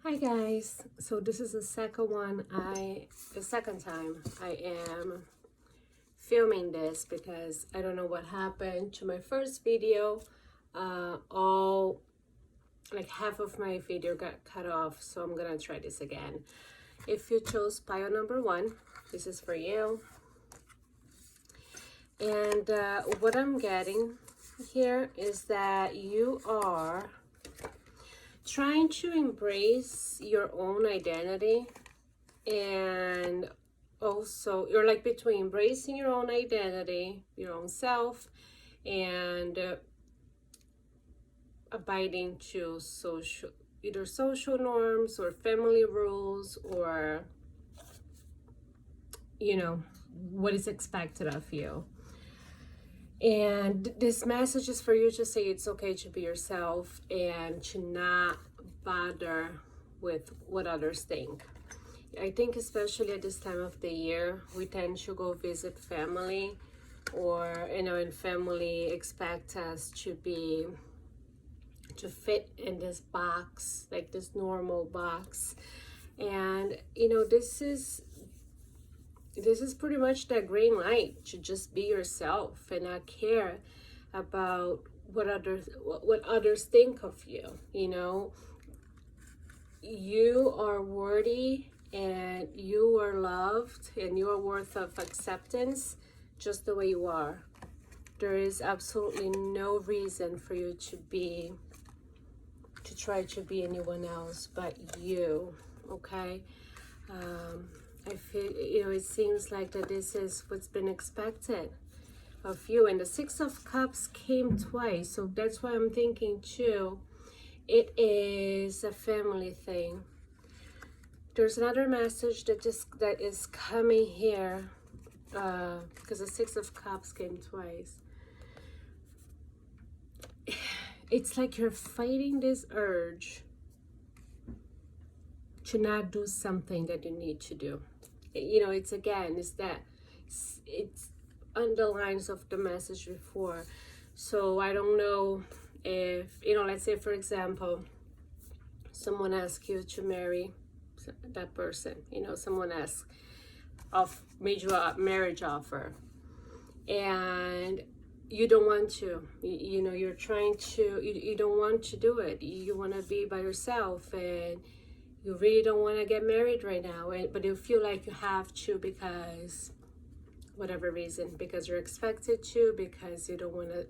Hi guys, so this is the second time I am filming this because I don't know what happened to my first video. All like half of my video got cut off, so I'm gonna try this again. If you chose pile number 1, this is for you. And what I'm getting here is that you are trying to embrace your own identity, and also you're like between embracing your own identity, your own self, and abiding to either social norms or family rules, or what is expected of you. And this message is for you to say it's okay to be yourself and to not bother with what others think. I think especially at this time of the year, we tend to go visit family, or and family expect us to fit in this box, like this normal box. And this is pretty much that green light to just be yourself and not care about what others think of you. You are worthy, and you are loved, and you are worth of acceptance just the way you are. There is absolutely no reason for you to try to be anyone else but you. Okay. I feel, it seems like that this is what's been expected of you. And the Six of Cups came twice, so that's why I'm thinking too, it is a family thing. There's another message that is coming here, because the Six of Cups came twice. It's like you're fighting this urge to not do something that you need to do. It's underlines of the message before. So I don't know if, let's say for example, someone asks you to marry that person, someone made you a marriage offer, and you don't want to, you're trying to, you don't want to do it. You want to be by yourself, and you really don't want to get married right now, but you feel like you have to because whatever reason, because you're expected to, because you don't want to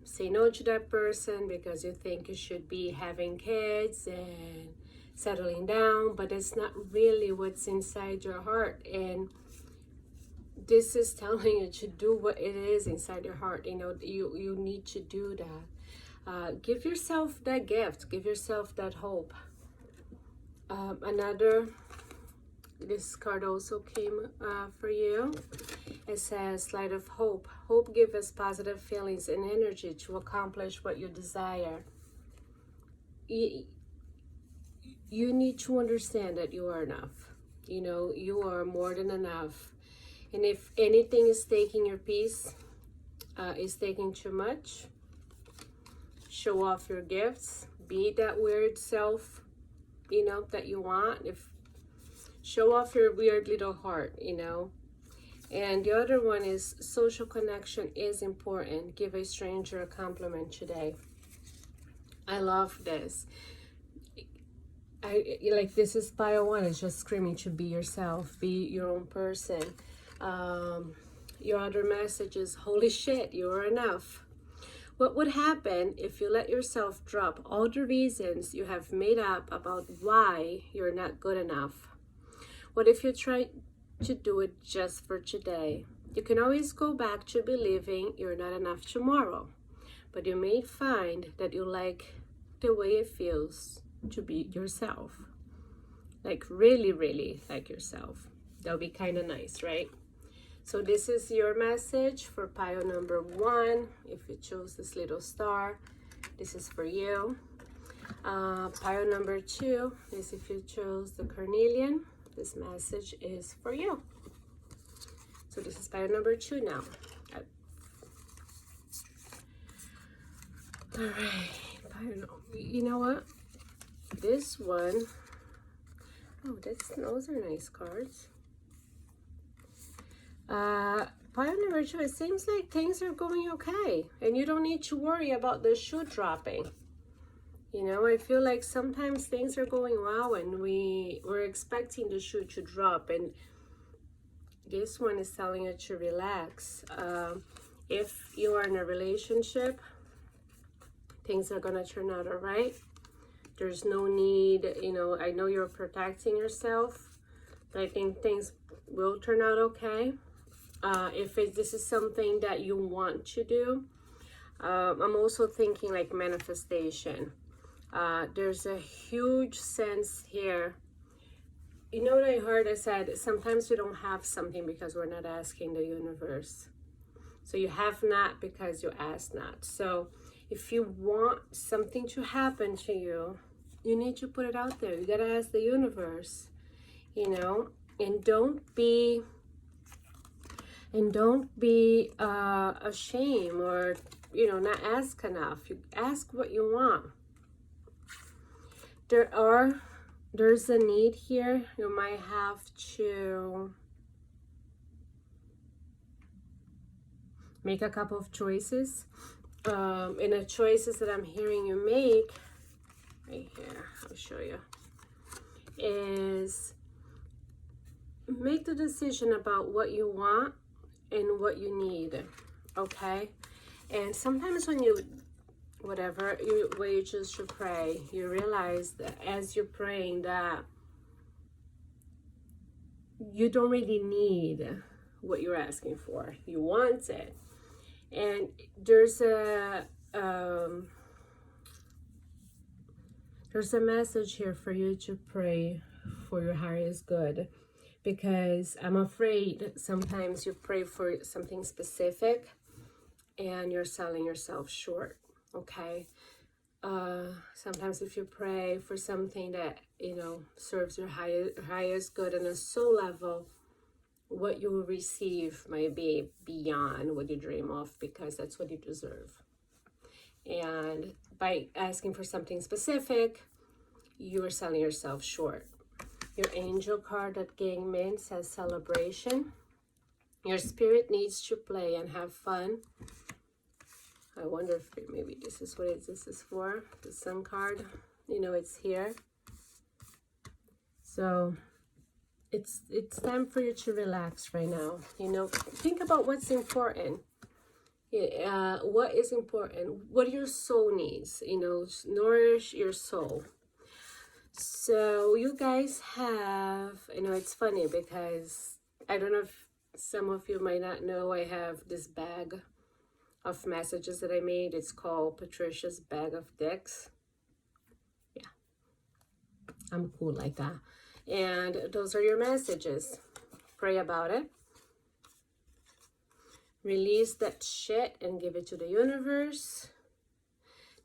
say no to that person, because you think you should be having kids and settling down, but it's not really what's inside your heart. And this is telling you to do what it is inside your heart. You need to do that. Give yourself that gift, give yourself that hope. This card also came for you. It says light of hope. Hope gives us positive feelings and energy to accomplish what you desire. You need to understand that you are enough. You are more than enough. And if anything is taking your peace, is taking too much, show off your gifts. Be that weird self, that you want. Show off your weird little heart, And the other one is social connection is important. Give a stranger a compliment today. I love this. This is pile 1. It's just screaming to be yourself, be your own person. Your other message is, holy shit, you are enough. What would happen if you let yourself drop all the reasons you have made up about why you're not good enough? What if you try to do it just for today? You can always go back to believing you're not enough tomorrow, but you may find that you like the way it feels to be yourself. Like really, really like yourself. That'll be kind of nice, right? So this is your message for pile number 1. If you chose this little star, this is for you. Pile number 2 is if you chose the carnelian. This message is for you. So this is pile number 2 now. All right, you know what? This one, oh, those are nice cards. Pile number 2, it seems like things are going okay, and you don't need to worry about the shoe dropping. You know, I feel like sometimes things are going well and we're expecting the shoe to drop, and this one is telling you to relax. If you are in a relationship, things are gonna turn out all right. There's no need, you know, I know you're protecting yourself, but I think things will turn out okay. This is something that you want to do, I'm also thinking like manifestation. There's a huge sense here. You know what I heard? I said, sometimes we don't have something because we're not asking the universe. So you have not because you ask not. So if you want something to happen to you, you need to put it out there. You gotta ask the universe, you know, and don't be ashamed or, you know, not ask enough. You ask what you want. There's a need here. You might have to make a couple of choices. And the choices that I'm hearing you make, right here, I'll show you, is make the decision about what you want and what you need, okay? And sometimes when you choose to pray, you realize that as you're praying that you don't really need what you're asking for. You want it. And there's a message here for you to pray for your highest good, because I'm afraid sometimes you pray for something specific and you're selling yourself short, okay? Sometimes if you pray for something that, you know, serves your highest good on a soul level, what you will receive might be beyond what you dream of, because that's what you deserve. And by asking for something specific, you are selling yourself short. Your angel card that came in says celebration. Your spirit needs to play and have fun. I wonder if maybe this is what this is for. The sun card, you know, it's here. So it's time for you to relax right now. You know, think about what's important. What is important? What your soul needs. You know, nourish your soul. So you guys have, you know, it's funny because I don't know if some of you might not know, I have this bag of messages that I made. It's called Patricia's Bag of Dicks. Yeah, I'm cool like that. And those are your messages. Pray about it. Release that shit and give it to the universe.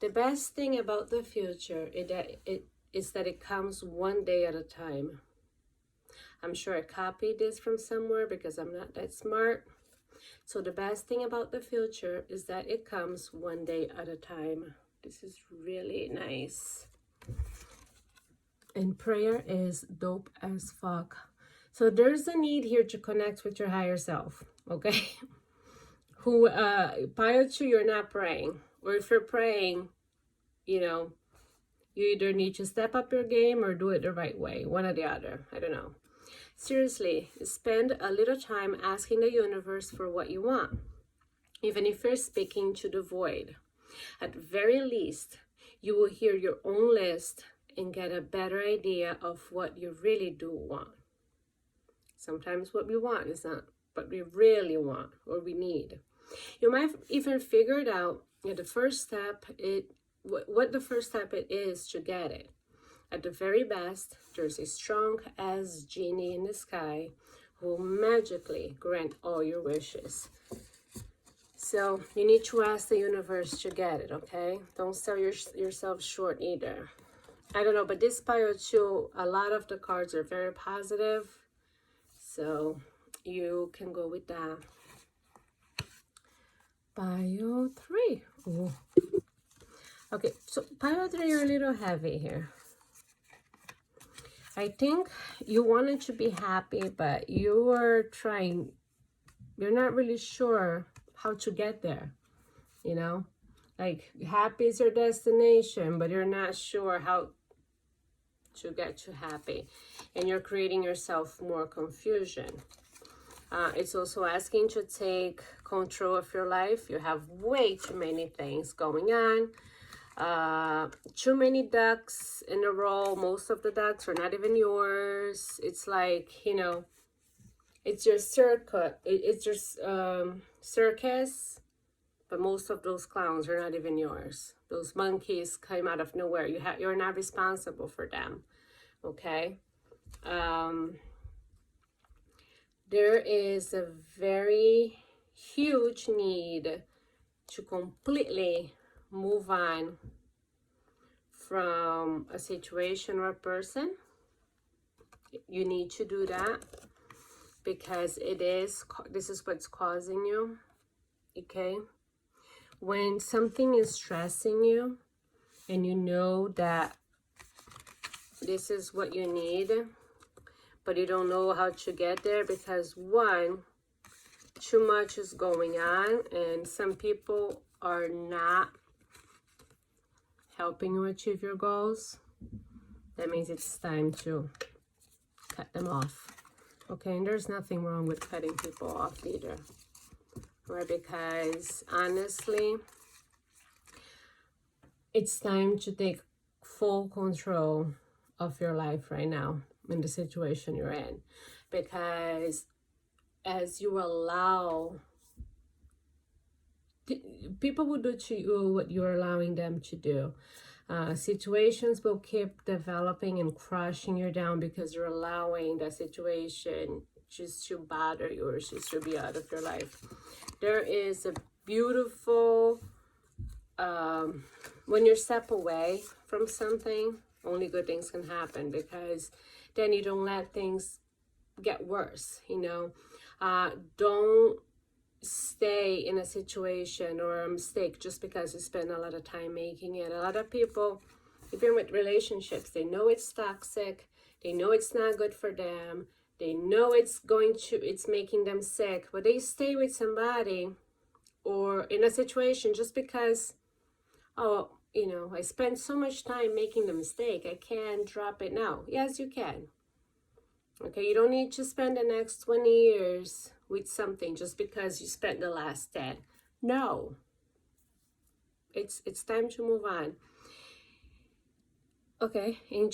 The best thing about the future is that it comes one day at a time. I'm sure I copied this from somewhere because I'm not that smart. So the best thing about the future is that it comes one day at a time. This is really nice. And prayer is dope as fuck. So there's a need here to connect with your higher self, okay? Who, prior to you're not praying. Or if you're praying, you know, you either need to step up your game or do it the right way. One or the other. I don't know. Seriously, spend a little time asking the universe for what you want. Even if you're speaking to the void. At the very least, you will hear your own list and get a better idea of what you really do want. Sometimes what we want is not what we really want or we need. You might even figure it out at the first step, what the first step it is to get it. At the very best, there's a strong as genie in the sky who will magically grant all your wishes. So you need to ask the universe to get it, okay? Don't sell yourself short either. I don't know, but this pile too, a lot of the cards are very positive. So you can go with that. Pile 3. Ooh. Okay, so pile 3, you're a little heavy here. I think you wanted to be happy, but you're not really sure how to get there, you know? Like, happy is your destination, but you're not sure how to get to happy. And you're creating yourself more confusion. It's also asking to take control of your life. You have way too many things going on. Too many ducks in a row. Most of the ducks are not even yours. It's like, you know, it's your circuit. It's your circus. But most of those clowns are not even yours. Those monkeys came out of nowhere. You're not responsible for them. Okay? There is a very huge need to completely move on from a situation or a person. You need to do that because this is what's causing you. Okay? When something is stressing you and you know that this is what you need, but you don't know how to get there because one, too much is going on and some people are not helping you achieve your goals. That means it's time to cut them off. Okay, and there's nothing wrong with cutting people off either. Right? Because honestly, it's time to take full control of your life right now in the situation you're in. Because as you allow, people will do to you what you're allowing them to do. Situations will keep developing and crushing you down because you're allowing that situation just to bother you or just to be out of your life. There is a beautiful, when you step away from something, only good things can happen because then you don't let things get worse, you know. Don't stay in a situation or a mistake just because you spend a lot of time making it. A lot of people, even with relationships, they know it's toxic, they know it's not good for them, they know it's making them sick, but they stay with somebody or in a situation just because, oh, you know, I spent so much time making the mistake, I can't drop it now. Yes, you can. Okay, you don't need to spend the next 20 years with something just because you spent the last 10. No. It's time to move on. Okay, enjoy.